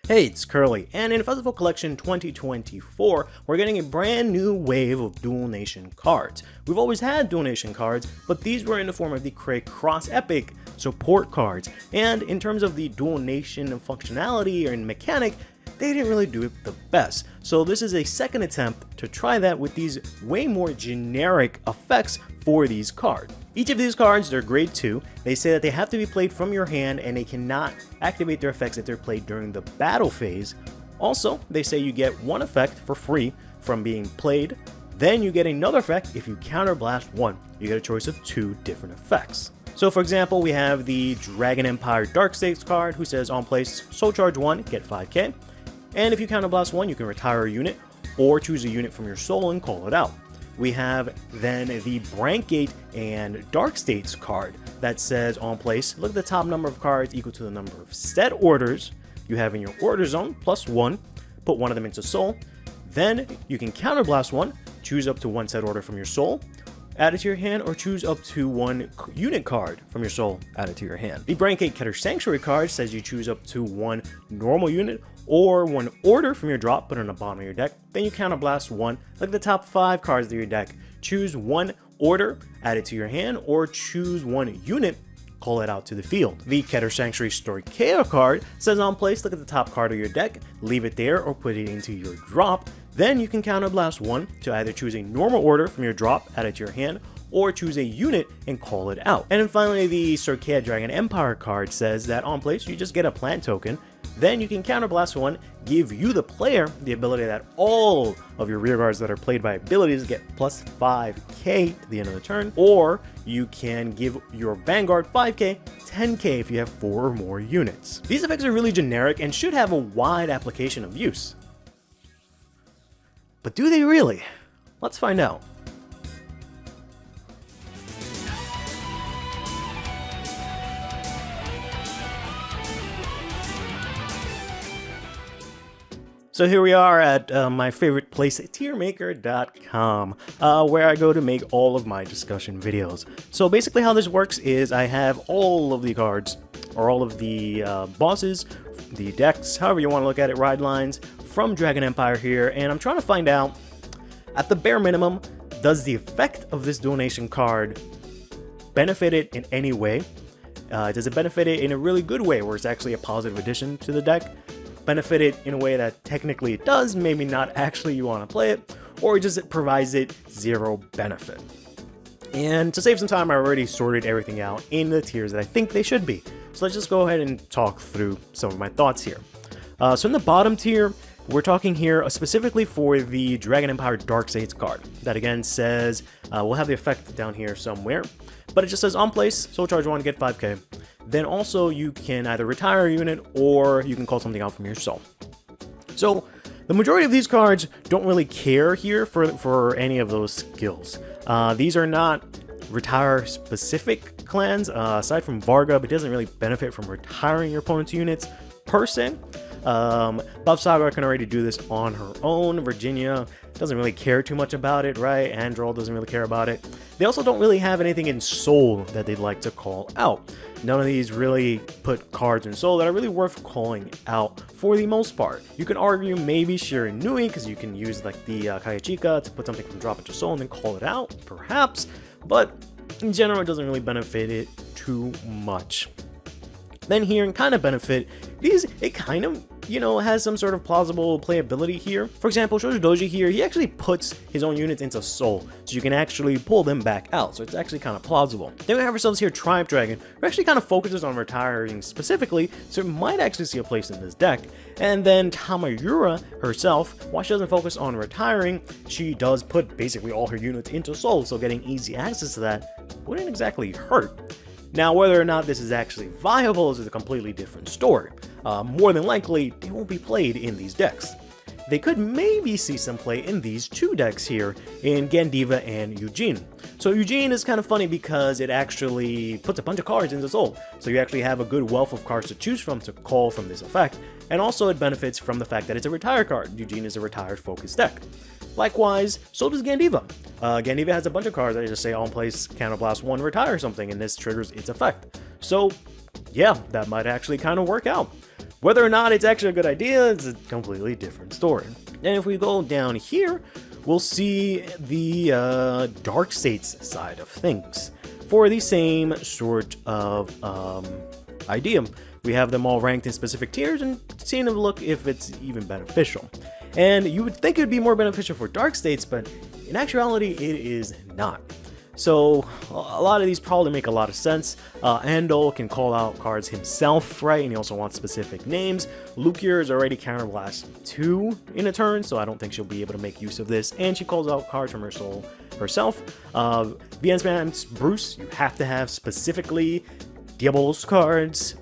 Hey, it's Curly, and in Festival Collection 2024, we're getting a brand new wave of Dual Nation cards. We've always had Dual Nation cards, but these were in the form of the Cross Epic support cards, and in terms of the Dual Nation functionality and mechanic, they didn't really do it the best. So this is a second attempt to try that with these way more generic effects for these cards. Each of these cards, they're grade 2. They say that they have to be played from your hand and they cannot activate their effects if they're played during the battle phase. Also, they say you get one effect for free from being played. Then you get another effect if you counterblast one. You get a choice of 2 different effects. So for example, we have the Dragon Empire Dark States card who says on place, Soul Charge 1, get 5k. And if you counterblast 1, you can retire a unit or choose a unit from your soul and call it out. We have then the Brandt and Dark States card that says on place, look at the top number of cards equal to the number of set orders you have in your order zone, plus 1, put one of them into soul. Then you can counterblast 1, choose up to 1 set order from your soul, add it to your hand, or choose up to 1 unit card from your soul, add it to your hand. The Brandt Keter Sanctuary card says you choose up to 1 normal unit or 1 order from your drop, put it on the bottom of your deck. Then you counterblast 1, look at the top 5 cards of your deck, choose 1 order, add it to your hand, or choose 1 unit, call it out to the field. The Keter Sanctuary Stoichia card says on place, look at the top card of your deck, leave it there or put it into your drop. Then you can counterblast 1 to either choose a normal order from your drop, add it to your hand, or choose a unit and call it out. And then finally, the Stoichia Dragon Empire card says that on place, you just get a plant token. Then you can counterblast 1, give you the player the ability that all of your rear guards that are played by abilities get plus 5k at the end of the turn, or you can give your Vanguard 5k, 10k if you have 4 or more units. These effects are really generic and should have a wide application of use. But do they really? Let's find out. So here we are at my favorite place, tiermaker.com, where I go to make all of my discussion videos. So basically how this works is I have all of the cards, or all of the bosses, the decks, however you want to look at it, ride lines, from Dragon Empire here, and I'm trying to find out, at the bare minimum, does the effect of this Dual Nation card benefit it in any way? Does it benefit it in a really good way, where it's actually a positive addition to the deck? Benefit it in a way that technically it does, maybe not actually you want to play it, or just it provides it 0 benefit. And to save some time, I already sorted everything out in the tiers that I think they should be. So let's just go ahead and talk through some of my thoughts here. So in the bottom tier, we're talking here specifically for the Dragon Empire Dark States card. That again says, we'll have the effect down here somewhere, but it just says on place, Soul Charge 1, get 5k. Then also you can either retire a unit or you can call something out from your soul. So the majority of these cards don't really care here for any of those skills. These are not retire specific clans. Aside from Varga, it doesn't really benefit from retiring your opponent's units per se. Buff Saga can already do this on her own. Virginia doesn't really care too much about it, right? Androl doesn't really care about it. They also don't really have anything in Soul that they'd like to call out. None of these really put cards in Soul that are really worth calling out for the most part. You can argue maybe Shiranui, because you can use like the Kayachika to put something from drop into Soul and then call it out, perhaps. But in general, it doesn't really benefit it too much. Then here, and kind of benefit, it kind of, has some sort of plausible playability here. For example, Shoujo Doji here, he actually puts his own units into Soul, so you can actually pull them back out, so it's actually kind of plausible. Then we have ourselves here Triumph Dragon, who actually kind of focuses on retiring specifically, so it might actually see a place in this deck. And then Tamayura herself, while she doesn't focus on retiring, she does put basically all her units into Soul, so getting easy access to that wouldn't exactly hurt. Now, whether or not this is actually viable is a completely different story. More than likely, they won't be played in these decks. They could maybe see some play in these 2 decks here, in Gandiva and Eugene. So Eugene is kind of funny because it actually puts a bunch of cards into Soul, so you actually have a good wealth of cards to choose from to call from this effect, and also it benefits from the fact that it's a retire card. Eugene is a retired focused deck. Likewise, so does Gandiva. Gandiva has a bunch of cards that just say on place, counterblast 1, retire something, and this triggers its effect. So yeah, that might actually kind of work out. Whether or not it's actually a good idea is a completely different story. And if we go down here, we'll see the Dark States side of things. For the same sort of idea, we have them all ranked in specific tiers and seeing to look if it's even beneficial. And you would think it would be more beneficial for Dark States, but in actuality, it is not. So a lot of these probably make a lot of sense. Andol can call out cards himself, right? And he also wants specific names. Lukier is already Counterblast 2 in a turn, so I don't think she'll be able to make use of this. And she calls out cards from her soul herself. Viensman's Bruce, you have to have specifically Diabol's cards.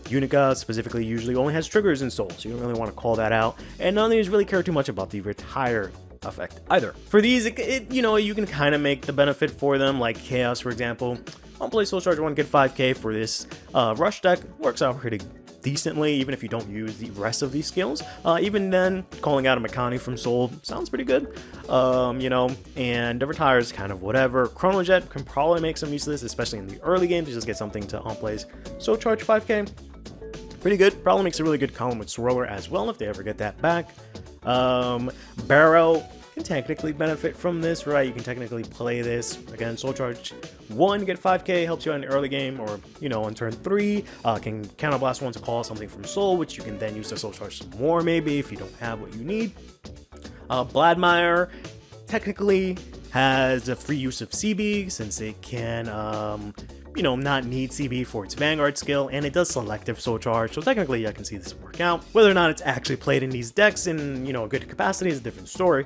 Unica specifically usually only has triggers in soul, so you don't really want to call that out. And none of these really care too much about the retire effect either. For these, you know, you can kind of make the benefit for them, like Chaos, for example. On play Soul Charge 1, get 5k for this Rush deck. Works out pretty decently, even if you don't use the rest of these skills. Even then, calling out a Makani from Soul sounds pretty good. You know, and the Retire is kind of whatever. Chronojet can probably make some use of this, especially in the early game, to just get something to on plays Soul Charge 5k. Pretty good. Probably makes a really good column with Swirler as well, if they ever get that back. Barrow can technically benefit from this, right? You can technically play this. Again, Soul Charge 1, get 5k, helps you in the early game, or, you know, on turn 3, can Counterblast 1 to call something from Soul, which you can then use to Soul Charge some more, maybe, if you don't have what you need. Bladmire technically has a free use of CB, since it can, you know, not need CB for its Vanguard skill, and it does selective Soul Charge, so technically I can see this work out. Whether or not it's actually played in these decks in, you know, a good capacity is a different story.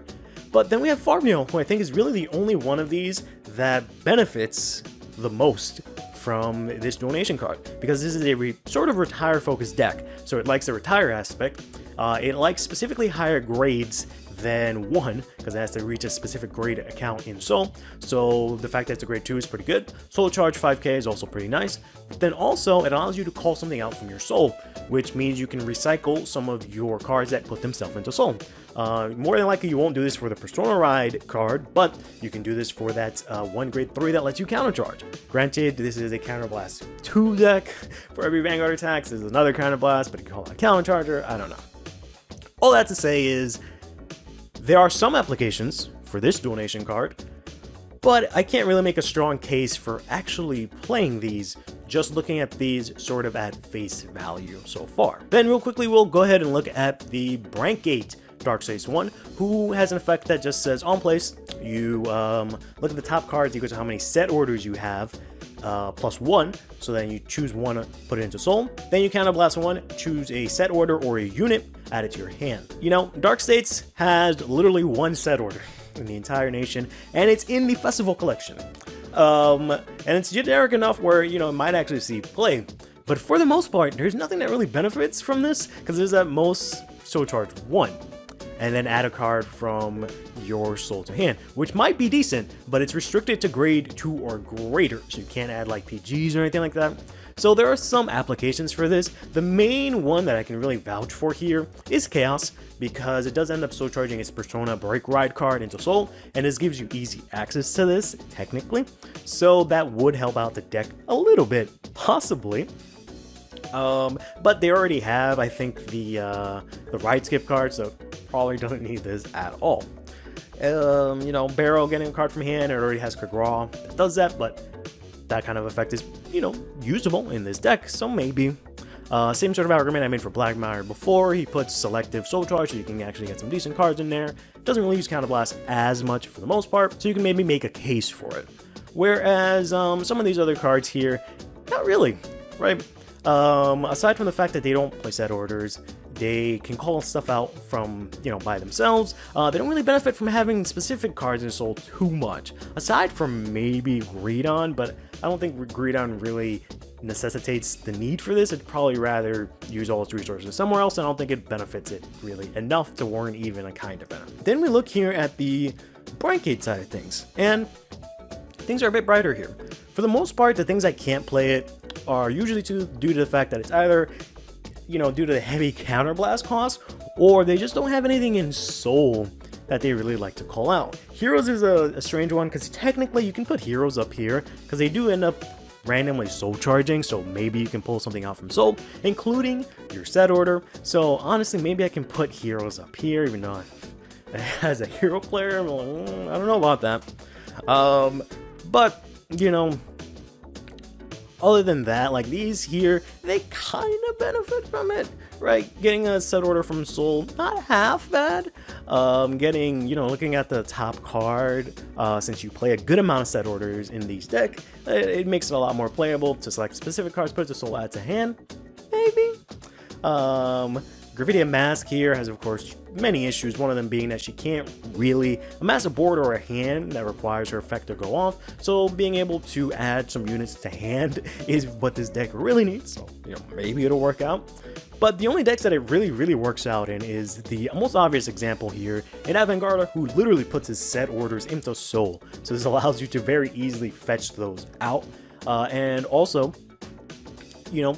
But then we have Farbio, who I think is really the only one of these that benefits the most from this donation card, because this is a sort of retire-focused deck, so it likes the retire aspect. It likes specifically higher grades than 1, because it has to reach a specific grade account in Soul, so the fact that it's a grade 2 is pretty good. Soul Charge 5k is also pretty nice, but then also it allows you to call something out from your Soul, which means you can recycle some of your cards that put themselves into Soul. More than likely you won't do this for the Persona Ride card, but you can do this for that 1 grade 3 that lets you countercharge. Granted, this is a Counterblast 2 deck. For every Vanguard attack, this is another Counterblast, but you can call it a Countercharger, I don't know. All that to say is, there are some applications for this donation card, but I can't really make a strong case for actually playing these, just looking at these sort of at face value so far. Then real quickly, we'll go ahead and look at the Brandt Dark States 1, who has an effect that just says on place, you look at the top cards equal to how many set orders you have, plus 1, so then you choose 1, put it into Soul, then you Counterblast 1, choose a set order or a unit, add it to your hand. You know, Dark States has literally 1 set order in the entire nation, and it's in the Festival Collection. And it's generic enough where, you know, it might actually see play, but for the most part, there's nothing that really benefits from this, because there's at most Soul Charge 1. And then add a card from your Soul to hand, which might be decent, but it's restricted to grade 2 or greater, so you can't add like PGs or anything like that. So there are some applications for this. The main one that I can really vouch for here is Chaos, because it does end up Soul Charging its Persona Break Ride card into Soul, and this gives you easy access to this, technically. So that would help out the deck a little bit, possibly. But they already have, I think, the ride skip card, so probably doesn't need this at all. You know, Barrow getting a card from hand, it already has Kagraw that does that, but that kind of effect is, you know, usable in this deck, so maybe. Same sort of argument I made for Bladmire before. He puts selective Soul Charge, so you can actually get some decent cards in there. Doesn't really use Counterblast as much for the most part, so you can maybe make a case for it. Whereas some of these other cards here, not really, right? Aside from the fact that they don't play set orders, they can call stuff out from, you know, by themselves. They don't really benefit from having specific cards in Soul too much, aside from maybe Greedon, but I don't think Greedon really necessitates the need for this. It'd probably rather use all its resources somewhere else, and I don't think it benefits it really enough to warrant even a kind of benefit. Then we look here at the Brandt side of things, and things are a bit brighter here. For the most part, the things that can't play it are usually due to the fact that it's either, you know, due to the heavy counterblast cost, or they just don't have anything in Soul that they really like to call out. Heroes is a strange one, because technically you can put Heroes up here, because they do end up randomly soul charging, so maybe you can pull something out from soul, including your set order. So honestly, maybe I can put heroes up here, even though as a hero player, I'm like, I don't know about that. But you know, other than that, like these here, they kind of benefit from it, right? Getting a set order from soul, not half bad. Getting, you know, looking at the top card, since you play a good amount of set orders in these decks, it makes it a lot more playable to select specific cards, put the soul add to hand, maybe. Graffiti Mask here has, of course, many issues, one of them being that she can't really amass a board or a hand that requires her effect to go off, so being able to add some units to hand is what this deck really needs, so, you know, maybe it'll work out. But the only decks that it really works out in is the most obvious example here, in Vanguard, who literally puts his set orders into soul, so this allows you to very easily fetch those out, and also, you know,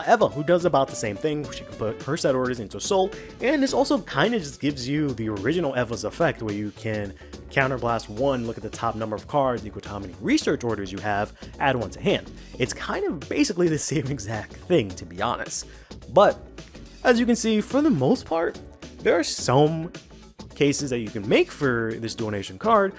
Eva, who does about the same thing. She can put her set orders into soul, and this also kind of just gives you the original Eva's effect, where you can counterblast one, look at the top number of cards equal to how many research orders you have, add one to hand. It's kind of basically the same exact thing, to be honest. But as you can see, for the most part, there are some cases that you can make for this donation card,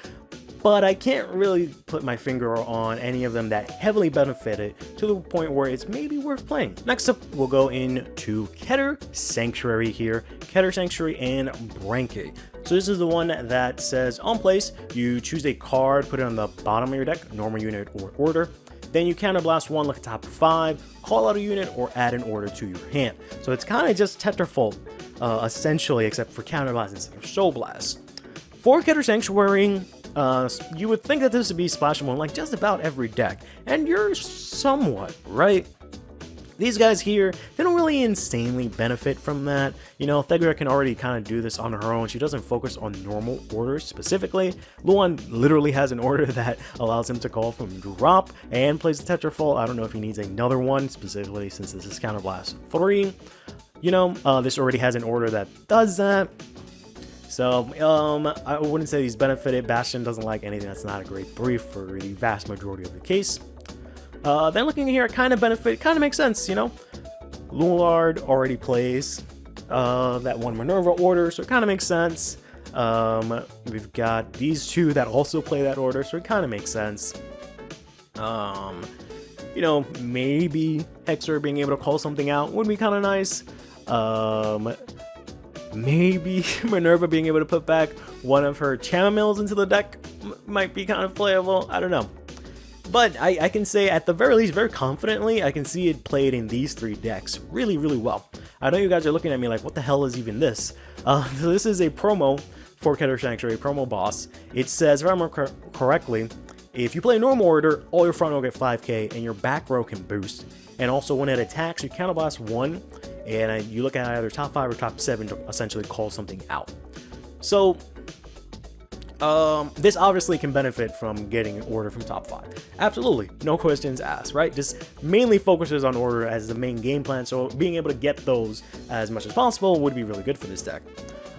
but I can't really put my finger on any of them that heavily benefit it to the point where it's maybe worth playing. Next up, we'll go into Keter Sanctuary here, Keter Sanctuary and Brandt. So this is the one that says, on place, you choose a card, put it on the bottom of your deck, normal unit or order. Then you counterblast one, look at top 5, call out a unit, or add an order to your hand. So it's kind of just Tetrafold, essentially, except for counterblast instead of Soul Blast. For Keter Sanctuary, you would think that this would be splashable in like just about every deck, and you're somewhat right. These guys here, they don't really insanely benefit from that. You know, Thegria can already kind of do this on her own. She doesn't focus on normal orders specifically. Luan literally has an order that allows him to call from drop and plays the Tetrafold. I don't know if he needs another one, specifically since this is Counterblast 3. You know, this already has an order that does that. So, I wouldn't say he's benefited. Bastion doesn't like anything that's not a grade 3 for the vast majority of the case. Then looking here, kind of benefit, kind of makes sense, you know. Lulard already plays that one Minerva order, so it kind of makes sense. We've got these two that also play that order, so it kind of makes sense. You know, maybe Hexer being able to call something out would be kind of nice. Maybe Minerva being able to put back one of her Chamomiles into the deck might be kind of playable. I don't know. But I can say, at the very least, very confidently, I can see it played in these 3 decks really well. I know you guys are looking at me like, what the hell is even this? So this is a promo for Keter Sanctuary, promo boss. It says, if I remember correctly, if you play normal order, all your front row get 5k, and your back row can boost. And also, when it attacks, you counterblast 1, and you look at either top 5 or top 7 to essentially call something out. So, this obviously can benefit from getting an order from top 5. Absolutely, no questions asked, right? This mainly focuses on order as the main game plan, so being able to get those as much as possible would be really good for this deck.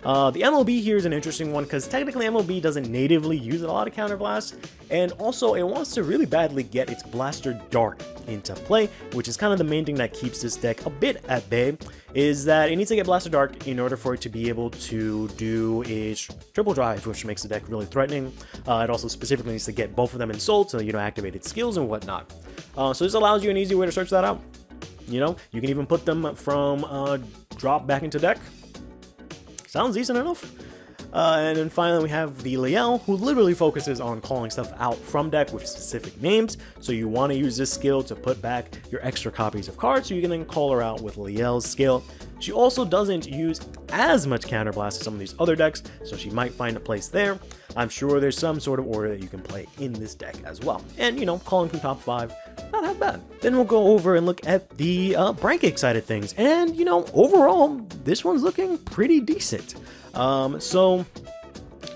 The MLB here is an interesting one because technically MLB doesn't natively use a lot of counterblast, and also it wants to really badly get its Blaster Dark into play, which is kind of the main thing that keeps this deck a bit at bay, is that it needs to get Blaster Dark in order for it to be able to do its triple drive, which makes the deck really threatening. It also specifically needs to get both of them in Soul to, you know, activate its skills and whatnot. So this allows you an easy way to search that out. You know, you can even put them from drop back into deck. Sounds decent enough. And then finally we have the Liel, who literally focuses on calling stuff out from deck with specific names. So you want to use this skill to put back your extra copies of cards, so you can then call her out with Liel's skill. She also doesn't use as much counterblast as some of these other decks, so she might find a place there. I'm sure there's some sort of order that you can play in this deck as well. And, you know, calling from top 5, not that bad. Then we'll go over and look at the Brandt side of things. And, you know, overall, this one's looking pretty decent. So,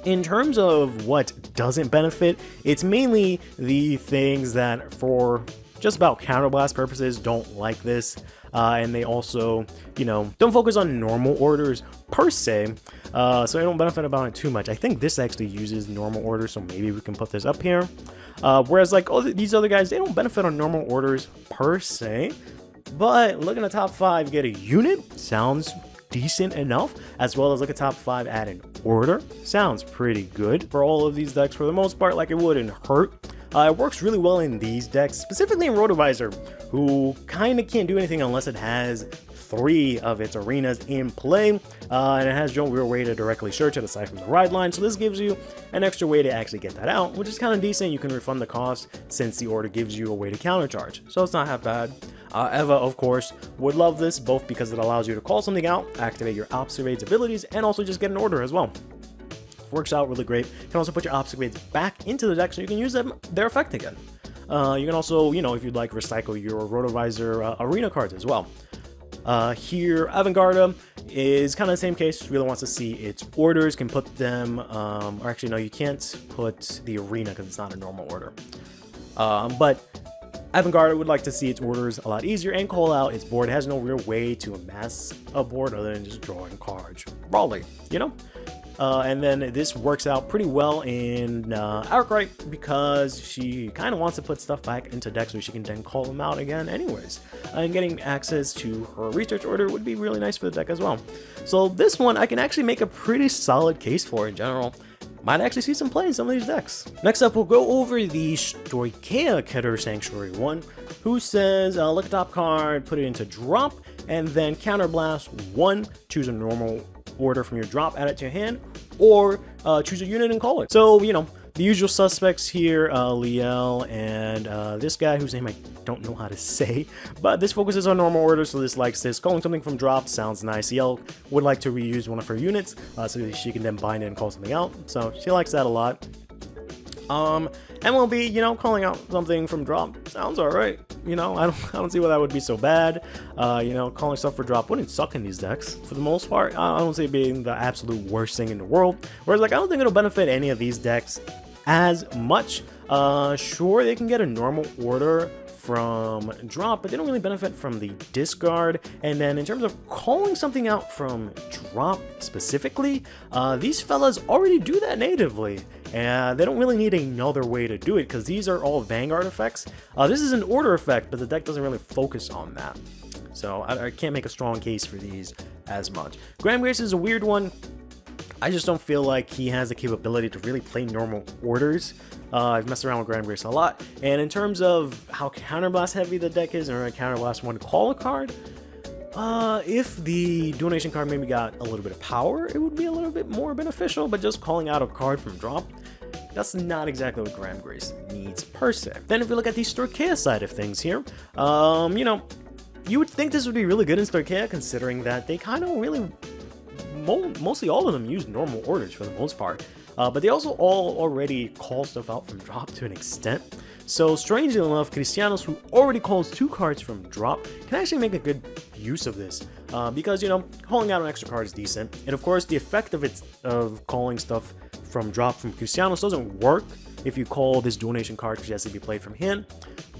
in terms of what doesn't benefit, it's mainly the things that, for just about counterblast purposes, don't like this. and they also, don't focus on normal orders per se, so I don't benefit about it too much. I think this actually uses normal orders, so maybe we can put this up here. Whereas like these other guys, they don't benefit on normal orders per se, but looking at top 5, get a unit sounds decent enough, as well as look at top 5, add an order sounds pretty good for all of these decks for the most part. Like, it wouldn't hurt. It works really well in these decks, specifically in Rotovisor, who kind of can't do anything unless it has 3 of its arenas in play, and it has no real way to directly search it aside from the ride line, so this gives you an extra way to actually get that out, which is kind of decent. You can refund the cost since the order gives you a way to countercharge, so it's not half bad. Eva, of course, would love this, both because it allows you to call something out, activate your Observate's abilities, and also just get an order as well. Works out really great. You can also put your Observates back into the deck so you can use their effect again. You can also, if you'd like, recycle your Rotovisor arena cards as well. Here, Vanguard is kind of the same case. Really wants to see its orders, can put them, or actually no, you can't put the arena because it's not a normal order. But Vanguard would like to see its orders a lot easier and call out its board. It has no real way to amass a board other than just drawing cards. Brawly, and then this works out pretty well in Arkwright because she kind of wants to put stuff back into deck so she can then call them out again anyways. And getting access to her research order would be really nice for the deck as well. So this one I can actually make a pretty solid case for in general. Might actually see some play in some of these decks. Next up, we'll go over the Stoichia Keter Sanctuary 1, who says, look at top card, put it into drop, and then counterblast 1, choose a normal order from your drop, add it to your hand, or choose a unit and call it. So, the usual suspects here, Liel and this guy whose name I don't know how to say, but this focuses on normal orders, so this likes this. Calling something from drop sounds nice. Liel would like to reuse one of her units so that she can then bind it and call something out, so she likes that a lot. MLB, calling out something from drop sounds alright. I don't see why that would be so bad. Calling stuff for drop wouldn't suck in these decks for the most part. I don't see it being the absolute worst thing in the world. Whereas, I don't think it'll benefit any of these decks as much. Sure, they can get a normal order from drop, but they don't really benefit from the discard. And then in terms of calling something out from drop specifically, these fellas already do that natively, and they don't really need another way to do it because these are all Vanguard effects. This is an order effect, but the deck doesn't really focus on that, so I can't make a strong case for these as much. Graham Grace is a weird one. I just don't feel like he has the capability to really play normal orders. I've messed around with Graham Grace a lot, and in terms of how counterblast heavy the deck is, and counterblast one call a card, if the donation card maybe got a little bit of power, it would be a little bit more beneficial, but just calling out a card from drop, that's not exactly what Graham Grace needs per se. Then if we look at the Stoichia side of things here, you would think this would be really good in Stoichia, considering that they kind of really, mostly all of them use normal orders for the most part. But they also all already call stuff out from drop to an extent. So strangely enough, Cristianos, who already calls 2 cards from drop, can actually make a good use of this. Because, calling out an extra card is decent. And of course, the effect of calling stuff from drop from Cristianos doesn't work if you call this donation card, which has to be played from hand.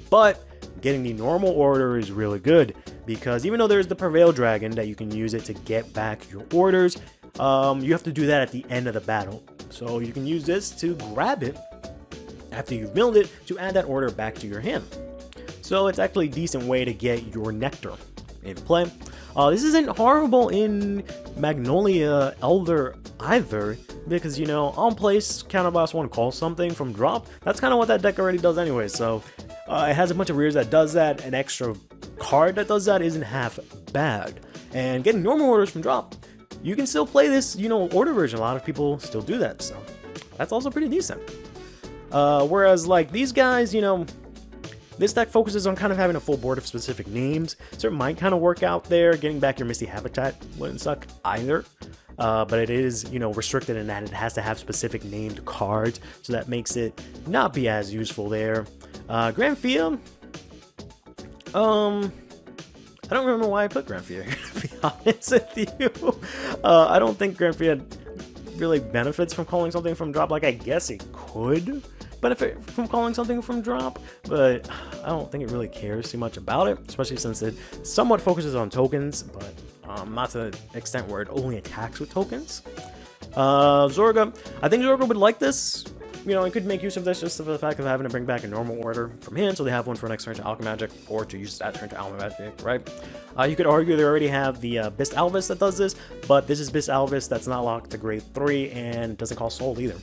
But getting the normal order is really good, because even though there's the Prevail Dragon that you can use it to get back your orders, you have to do that at the end of the battle. So you can use this to grab it after you've milled it to add that order back to your hand. So it's actually a decent way to get your Nectar in play. This isn't horrible in Magnolia Elder either, because, on place, counterblast 1 calls something from drop. That's kind of what that deck already does anyway, so it has a bunch of rears that does that. An extra card that does that isn't half bad. And getting normal orders from drop, you can still play this, order version. A lot of people still do that, so that's also pretty decent. Whereas, these guys, this deck focuses on kind of having a full board of specific names, so it might kind of work out there. Getting back your Misty Habitat wouldn't suck either. But it is, restricted in that it has to have specific named cards, so that makes it not be as useful there. Granfia, I don't remember why I put Granfia, to be honest with you. I don't think Granfia really benefits from calling something from drop. I guess it could, benefit from calling something from drop, but I don't think it really cares too much about it, especially since it somewhat focuses on tokens, but not to the extent where it only attacks with tokens. Zorga, I think Zorga would like this. You know, it could make use of this just for the fact of having to bring back a normal order from hand, so they have one for next turn to Alchemagic, or to use that turn to Alchemagic, right? You could argue they already have the Bis Alvis that does this, but this is Bis Alvis that's not locked to grade 3 and doesn't cost soul either.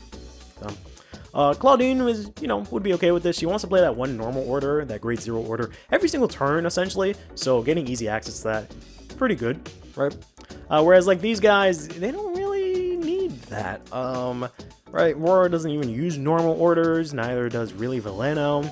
So, Claudine was, you know, would be okay with this. She wants to play that one normal order, that grade 0 order, every single turn essentially, so getting easy access to that, pretty good, right? Whereas like these guys, they don't really need that. Right, Aurora doesn't even use normal orders, neither does really Veleno.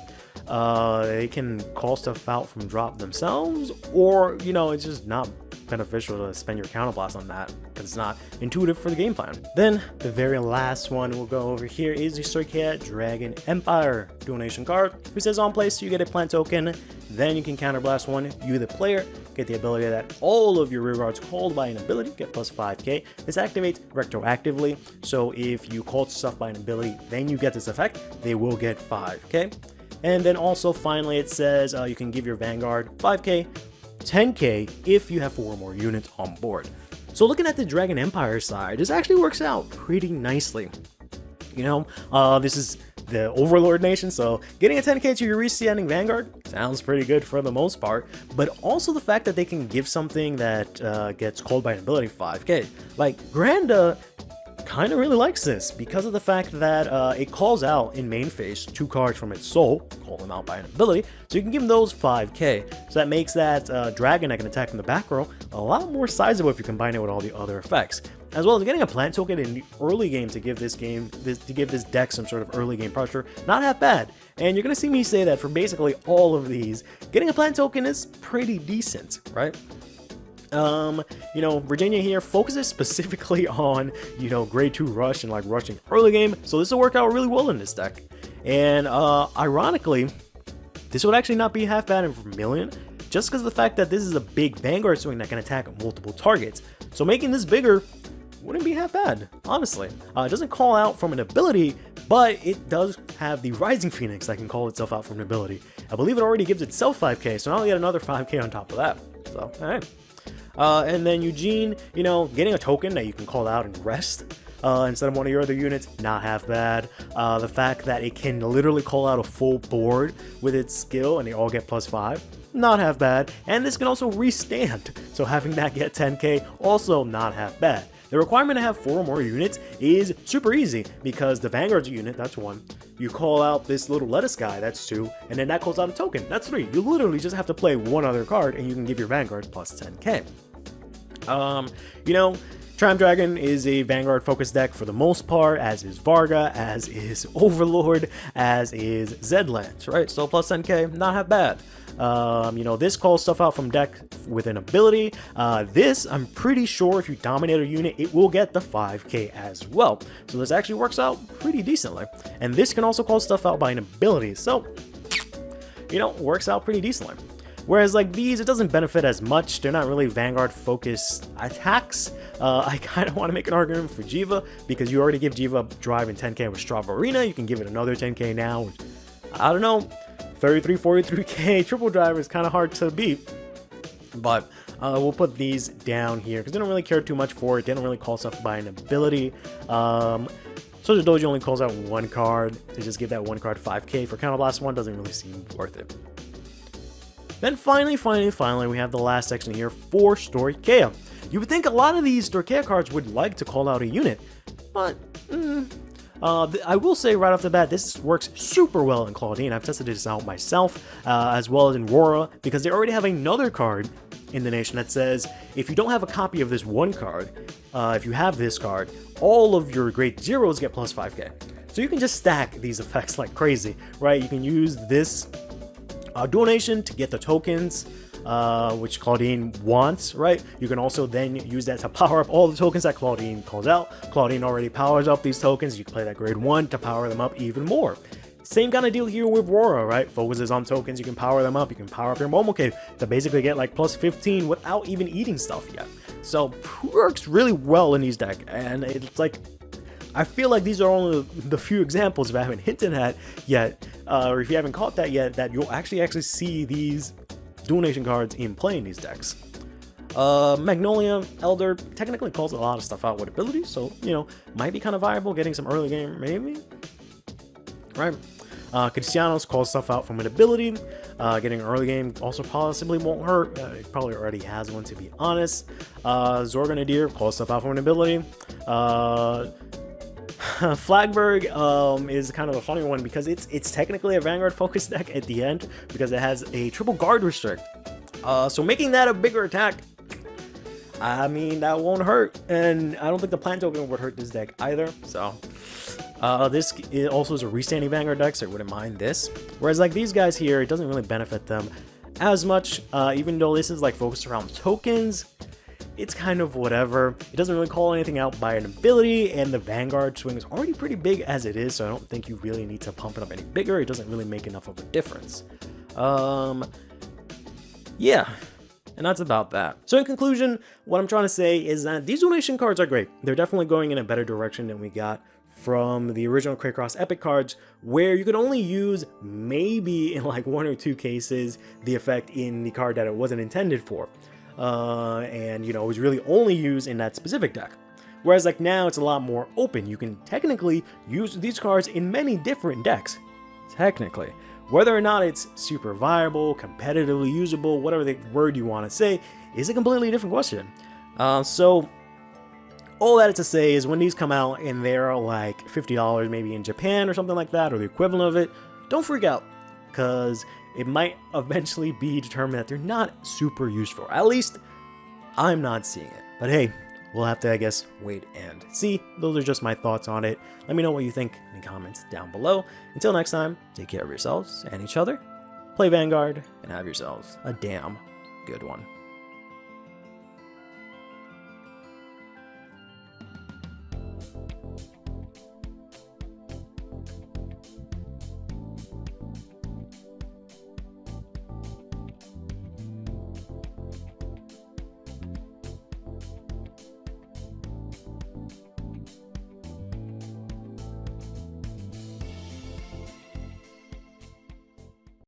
They can call stuff out from drop themselves, or, you know, it's just not beneficial to spend your counterblast on that, because it's not intuitive for the game plan. Then, the very last one we'll go over here is the Stoichia Dragon Empire donation card, who says on play, so you get a plant token, then you can counterblast one, you the player, get the ability that all of your rear guards called by an ability get plus 5k. This activates retroactively, so if you called stuff by an ability, then you get this effect, they will get 5k. And then also finally it says you can give your Vanguard 5k, 10k if you have 4 or more units on board. So looking at the Dragon Empire side, this actually works out pretty nicely. You know, this is the Overlord Nation, so getting a 10k to your standing Vanguard sounds pretty good for the most part, but also the fact that they can give something that gets called by an ability 5k. Like, Granda kind of really likes this because of the fact that it calls out in main phase 2 cards from its soul, call them out by an ability, so you can give them those 5k. So that makes that dragon that can attack from the back row a lot more sizable if you combine it with all the other effects. As well as getting a plant token in the early game to give this deck some sort of early game pressure, not half bad. And you're gonna see me say that for basically all of these, getting a plant token is pretty decent, right? You know, Virginia here focuses specifically on, you know, grade 2 rush and like rushing early game, so this will work out really well in this deck. And ironically, this would actually not be half bad in Vermilion, just because of the fact that this is a big Vanguard swing that can attack multiple targets. So making this bigger wouldn't be half bad, honestly. It doesn't call out from an ability, but it does have the Rising Phoenix that can call itself out from an ability. I believe it already gives itself 5k, so now we get another 5k on top of that. So, alright. And then Eugene, you know, getting a token that you can call out and rest instead of one of your other units, not half bad. The fact that it can literally call out a full board with its skill and they all get plus 5, not half bad. And this can also restand, so having that get 10k, also not half bad. The requirement to have 4 or more units is super easy because the Vanguard's a unit, that's 1. You call out this little lettuce guy, that's 2, and then that calls out a token, that's 3. You literally just have to play one other card and you can give your Vanguard plus 10k. You know, Tram Dragon is a Vanguard focused deck for the most part, as is Varga, as is Overlord, as is Zedlands, right? So plus 10k, not half bad. You know, this calls stuff out from deck with an ability. This, I'm pretty sure if you dominate a unit, it will get the 5k as well. So this actually works out pretty decently. And this can also call stuff out by an ability. So, you know, works out pretty decently. Whereas like these, it doesn't benefit as much. They're not really Vanguard focused attacks. I kind of want to make an argument for Jiva because you already give Jiva drive and 10k with Stravaarina. You can give it another 10k now. Which, I don't know, 33, 43k triple drive is kind of hard to beat. But we'll put these down here because they don't really care too much for it. They don't really call stuff by an ability. Social Doji only calls out 1 card. To just give that 1 card 5k for Counterblast 1 doesn't really seem worth it. Then finally, we have the last section here for Stoichia. You would think a lot of these Stoichia cards would like to call out a unit, but I will say right off the bat, this works super well in Claudine. I've tested this out myself, as well as in Aurora, because they already have another card in the nation that says, if you don't have a copy of this one card, if you have this card, all of your grade zeros get plus 5k. So you can just stack these effects like crazy, right? You can use this donation to get the tokens, which Claudine wants, right? You can also then use that to power up all the tokens that Claudine calls out. Claudine already powers up these tokens. You can play that grade 1 to power them up even more. Same kind of deal here with Aurora, right? Focuses on tokens, you can power them up. You can power up your Momoke to basically get like plus 15 without even eating stuff yet. So works really well in these decks, and it's like, I feel like these are only the few examples, if I haven't hinted at yet, or if you haven't caught that yet, that you'll actually see these Dual Nation cards in play in these decks. Magnolia Elder technically calls a lot of stuff out with abilities, so, you know, might be kind of viable getting some early game, maybe? Right? Cristianos calls stuff out from an ability. Getting early game also possibly won't hurt. It probably already has one, to be honest. Zorganadir calls stuff out from an ability. Flagberg is kind of a funny one because it's technically a Vanguard focus deck at the end because it has a triple guard restrict. So making that a bigger attack, I mean, that won't hurt, and I don't think the plant token would hurt this deck either. So this also is a restanding Vanguard deck, so I wouldn't mind this. Whereas like these guys here, it doesn't really benefit them as much, even though this is like focused around tokens. It's kind of whatever. It doesn't really call anything out by an ability, and the Vanguard swing is already pretty big as it is, so I don't think you really need to pump it up any bigger. It doesn't really make enough of a difference. Yeah, and that's about that. So in conclusion, what I'm trying to say is that these donation cards are great. They're definitely going in a better direction than we got from the original Craycross Epic cards, where you could only use maybe in like 1 or 2 cases the effect in the card that it wasn't intended for. And you know, it was really only used in that specific deck. Whereas like now it's a lot more open. You can technically use these cards in many different decks. Technically. Whether or not it's super viable, competitively usable, whatever the word you want to say, is a completely different question. So all that to say is when these come out and they're like $50 maybe in Japan or something like that, or the equivalent of it, don't freak out, because it might eventually be determined that they're not super useful. At least I'm not seeing it. But hey, we'll have to, I guess, wait and see. Those are just my thoughts on it. Let me know what you think in the comments down below. Until next time, take care of yourselves and each other. Play Vanguard and have yourselves a damn good one.